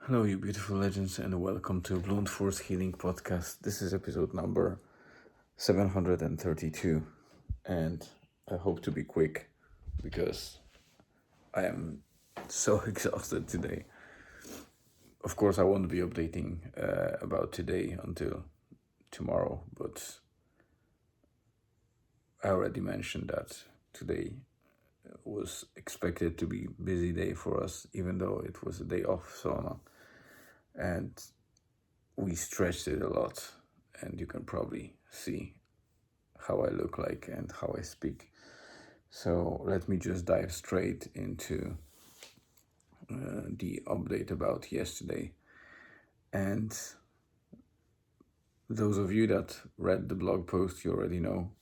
Hello, you beautiful legends, and welcome to Bloom Force Healing Podcast. This is episode number 732, and I hope to be quick because I am so exhausted today. Of course, I won't be updating about today until tomorrow, but I already mentioned that today was expected to be a busy day for us, even though it was a day off sauna. And we stretched it a lot, and you can probably see how I look like and how I speak. So let me just dive straight into the update about yesterday. And those of you that read the blog post, you already know.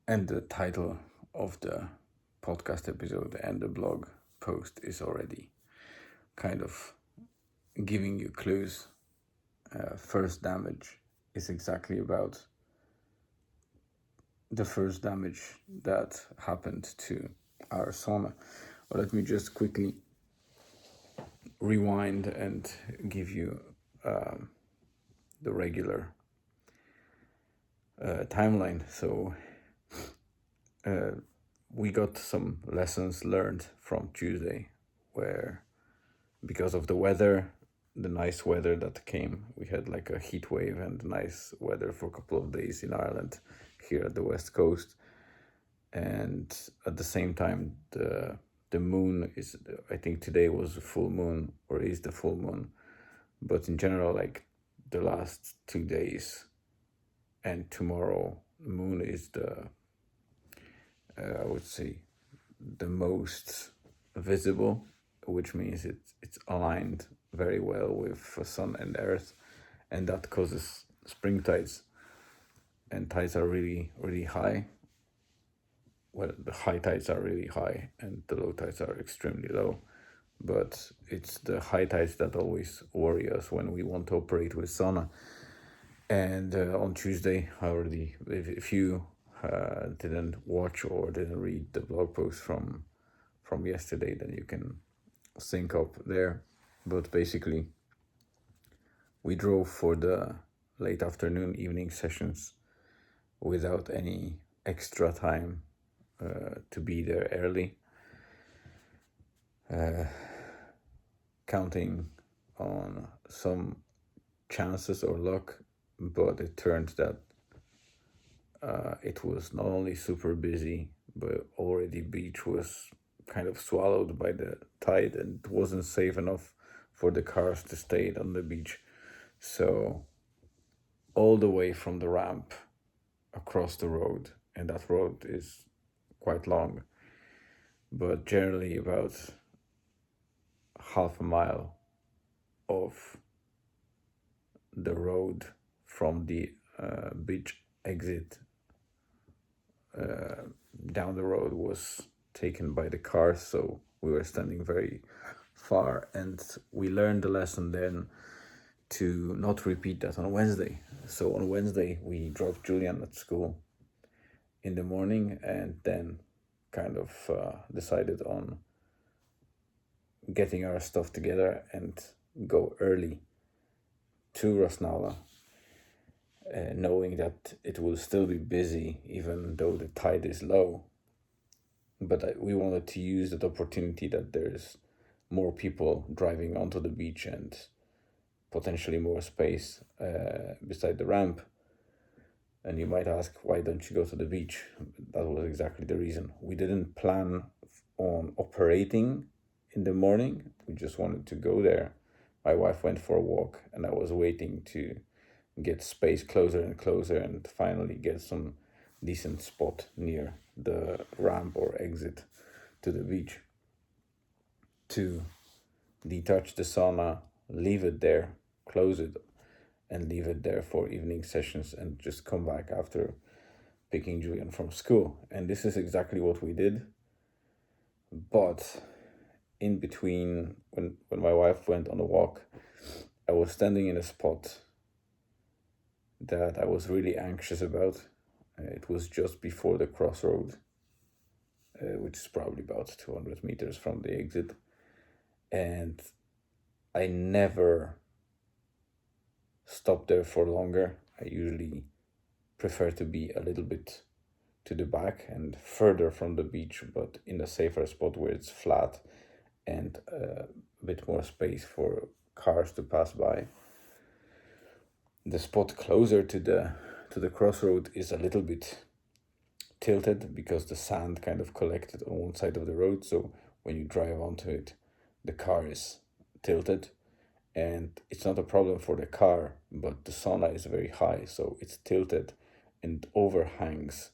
And the title of the podcast episode and the blog post is already kind of giving you clues. First damage is exactly about the first damage that happened to our sauna. But let me just quickly rewind and give you the regular timeline. So we got some lessons learned from Tuesday, where because of the weather, the nice weather that came, we had like a heat wave and nice weather for a couple of days in Ireland here at the west coast. And at the same time, the moon is, I think today was a full moon, or is the full moon, but in general, like the last 2 days and tomorrow, the moon is the I would say the most visible, which means it's aligned very well with sun and earth, and that causes spring tides, and tides are really high. Well, the high tides are really high and the low tides are extremely low, but it's the high tides that always worry us when we want to operate with sauna. And on Tuesday, I already, if you didn't watch or didn't read the blog post from yesterday, then you can sync up there. But basically, we drove for the late afternoon, evening sessions without any extra time to be there early, counting on some chances or luck, but it turned that it was not only super busy, but already beach was kind of swallowed by the tide and it wasn't safe enough for the cars to stay on the beach. So all the way from the ramp across the road, and that road is quite long, but generally about half a mile of the road from the beach exit down the road was taken by the cars, so we were standing very far, and we learned the lesson then to not repeat that on Wednesday. So on Wednesday we dropped Julian at school in the morning, and then kind of decided on getting our stuff together and go early to Rasnala, knowing that it will still be busy even though the tide is low. But we wanted to use that opportunity that there's more people driving onto the beach and potentially more space beside the ramp. And you might ask, why don't you go to the beach? That was exactly the reason. We didn't plan on operating in the morning. We just wanted to go there. My wife went for a walk and I was waiting to get space closer and closer and finally get some decent spot near the ramp or exit to the beach to detach the sauna, leave it there, close it, and leave it there for evening sessions and just come back after picking Julian from school. And this is exactly what we did. But in between, when my wife went on a walk, I was standing in a spot that I was really anxious about. It was just before the crossroad, which is probably about 200 meters from the exit. and I never stop there for longer. I usually prefer to be a little bit to the back and further from the beach, but in a safer spot where it's flat and a bit more space for cars to pass by. The spot closer to the crossroad is a little bit tilted because the sand kind of collected on one side of the road, so when you drive onto it, the car is tilted, and it's not a problem for the car, but the sauna is very high, so it's tilted and overhangs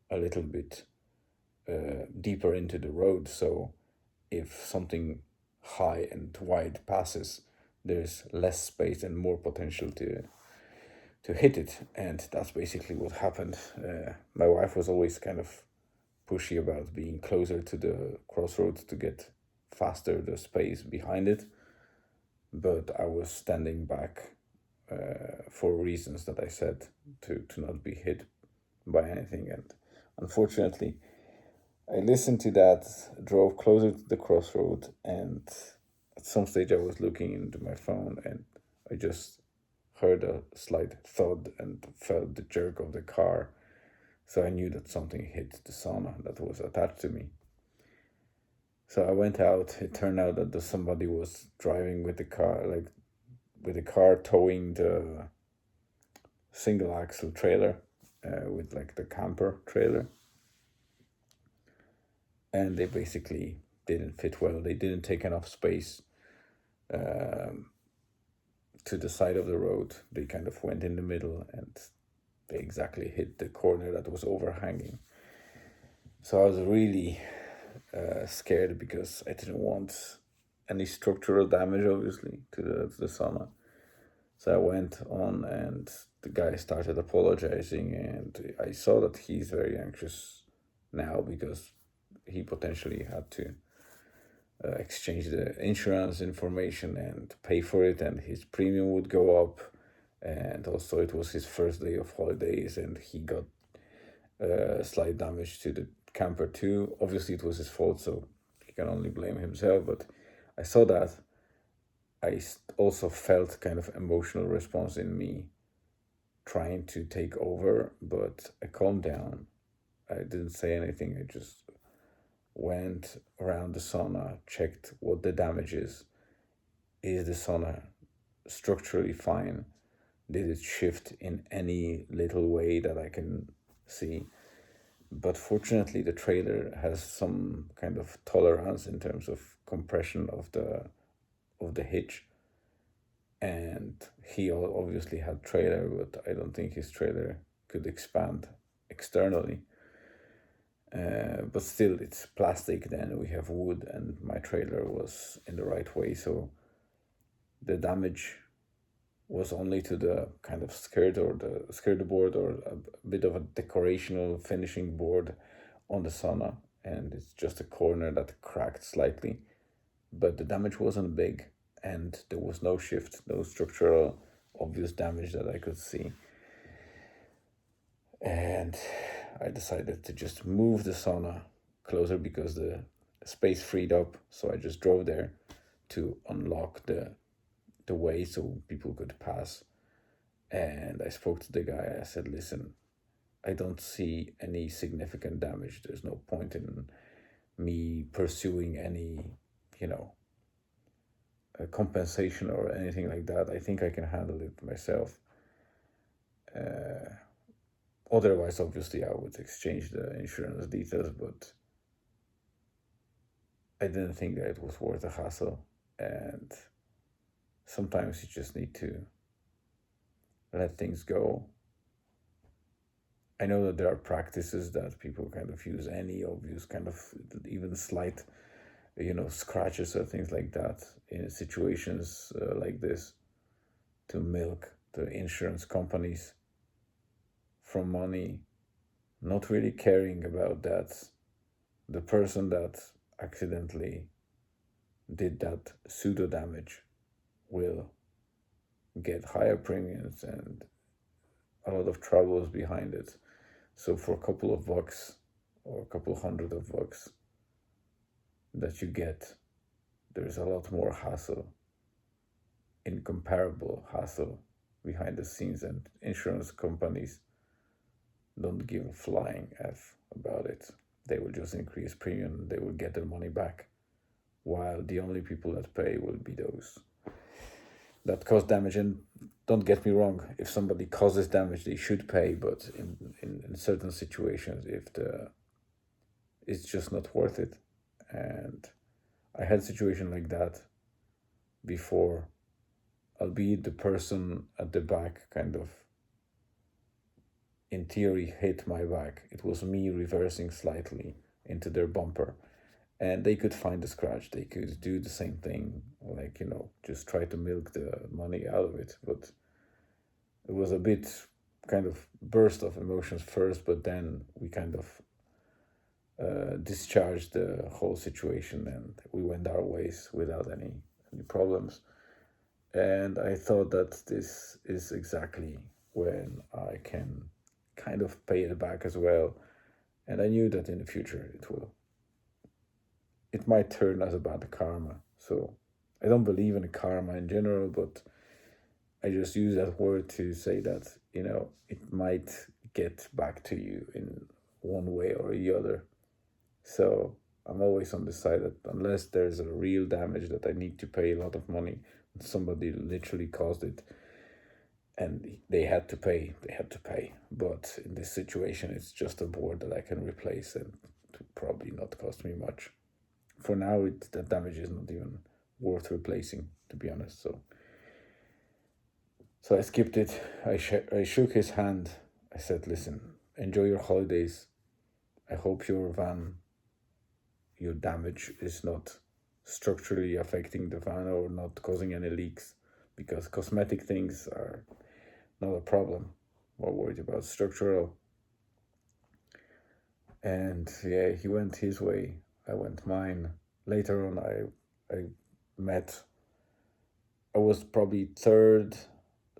a little bit deeper into the road. So if something high and wide passes, there's less space and more potential to hit it, and that's basically what happened. My wife was always kind of pushy about being closer to the crossroads to get faster the space behind it, but I was standing back for reasons that I said to not be hit by anything, and unfortunately, I listened to that, drove closer to the crossroad, and at some stage I was looking into my phone and I just heard a slight thud and felt the jerk of the car. So I knew that something hit the sauna that was attached to me. So I went out. It turned out that somebody was driving with the car, like with the car towing the single axle trailer, with like the camper trailer. And they basically didn't fit well. They didn't take enough space to the side of the road. They kind of went in the middle and they exactly hit the corner that was overhanging. So I was really scared because I didn't want any structural damage, obviously, to the sauna. So I went on and the guy started apologizing, and I saw that he's very anxious now because he potentially had to exchange the insurance information and pay for it, and his premium would go up. And also, it was his first day of holidays, and he got slight damage to the camper too. Obviously, it was his fault, so he can only blame himself. But I saw that. I also felt kind of emotional response in me trying to take over, but I calmed down. I didn't say anything. I just went around the sauna, checked what the damage is. Is the sauna structurally fine? Did it shift in any little way that I can see? But fortunately, the trailer has some kind of tolerance in terms of compression of the hitch. And he obviously had trailer, but I don't think his trailer could expand externally. But still, it's plastic. Then we have wood, and my trailer was in the right way, so the damage was only to the kind of skirt or the skirt board or a bit of a decorational finishing board on the sauna, and it's just a corner that cracked slightly, but the damage wasn't big, and there was no shift, no structural obvious damage that I could see. And I decided to just move the sauna closer because the space freed up. So I just drove there to unlock the way so people could pass. And I spoke to the guy. I said, listen, I don't see any significant damage. There's no point in me pursuing any, compensation or anything like that. I think I can handle it myself. Otherwise, obviously, I would exchange the insurance details, but I didn't think that it was worth the hassle. And sometimes you just need to let things go. I know that there are practices that people kind of use any obvious kind of even slight, scratches or things like that in situations like this to milk the insurance companies from money, not really caring about that the person that accidentally did that pseudo damage will get higher premiums and a lot of troubles behind it. So for a couple of bucks or a couple hundred of bucks that you get there's a lot more hassle, incomparable hassle behind the scenes, and insurance companies don't give a flying F about it. They will just increase premium, they will get their money back, while the only people that pay will be those that cause damage. And don't get me wrong, if somebody causes damage, they should pay, but in certain situations, if the it's just not worth it. And I had a situation like that before, albeit the person at the back kind of, in theory, hit my back. It was me reversing slightly into their bumper. And they could find the scratch. They could do the same thing, like, just try to milk the money out of it. But it was a bit kind of burst of emotions first, but then we kind of discharged the whole situation, and we went our ways without any problems. And I thought that this is exactly when I can kind of pay it back as well. And I knew that in the future it might turn as a bad karma. So I don't believe in karma in general, but I just use that word to say that, it might get back to you in one way or the other. So I'm always on the side that unless there's a real damage that I need to pay a lot of money, somebody literally caused it and they had to pay, But in this situation, it's just a board that I can replace, and it will probably not cost me much. For now, the damage is not even worth replacing, to be honest. So I skipped it. I shook his hand. I said, listen, enjoy your holidays. I hope your damage is not structurally affecting the van or not causing any leaks, because cosmetic things are not a problem. More worried about structural. And yeah, he went his way, I went mine. Later on, I was probably third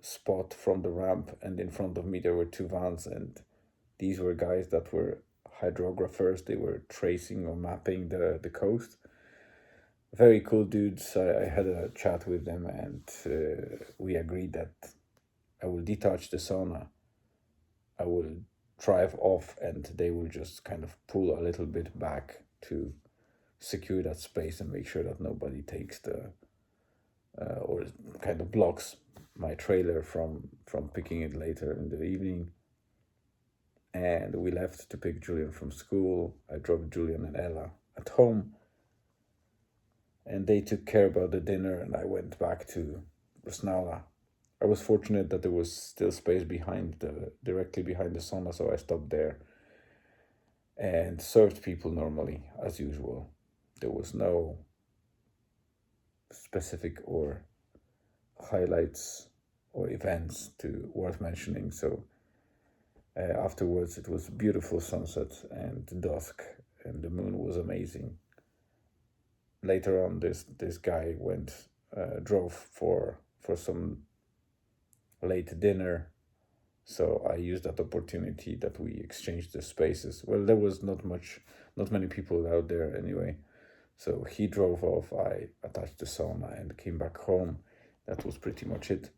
spot from the ramp, and in front of me there were two vans, and these were guys that were hydrographers. They were tracing or mapping the coast. Very cool dudes. I had a chat with them, and we agreed that I will detach the sauna, I will drive off, and they will just kind of pull a little bit back to secure that space and make sure that nobody takes or kind of blocks my trailer from picking it later in the evening. And we left to pick Julian from school. I dropped Julian and Ella at home, and they took care about the dinner, and I went back to Rusnala. I was fortunate that there was still space directly behind the sauna, so I stopped there and served people normally, as usual. There was no specific or highlights or events worth mentioning. So afterwards, it was beautiful sunset and dusk, and the moon was amazing. Later on, this guy drove for some late dinner, so I used that opportunity that we exchanged the spaces. Well, there was not many people out there anyway. So he drove off, I attached the sauna and came back home. That was pretty much it.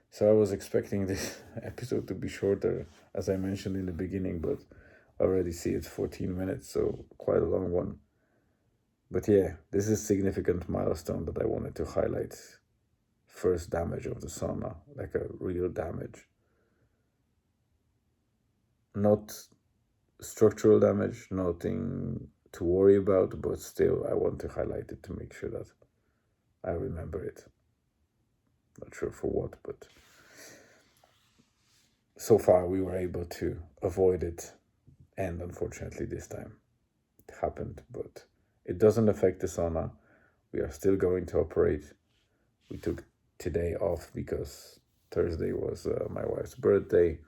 So I was expecting this episode to be shorter, as I mentioned in the beginning, but I already see it's 14 minutes, so quite a long one. But yeah, this is a significant milestone that I wanted to highlight. First damage of the sauna, like a real damage. Not structural damage, nothing to worry about, but still I want to highlight it to make sure that I remember it. Not sure for what, but so far we were able to avoid it, and unfortunately this time it happened, but it doesn't affect the sauna. We are still going to operate. We took today off because Thursday was my wife's birthday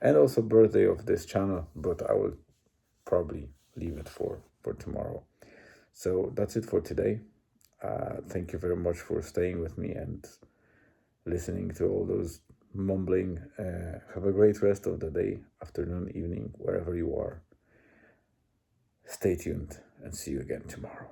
and also birthday of this channel, but I will probably leave it for tomorrow. So that's it for today. Thank you very much for staying with me and listening to all those mumbling. Have a great rest of the day, afternoon, evening, wherever you are. Stay tuned and see you again tomorrow.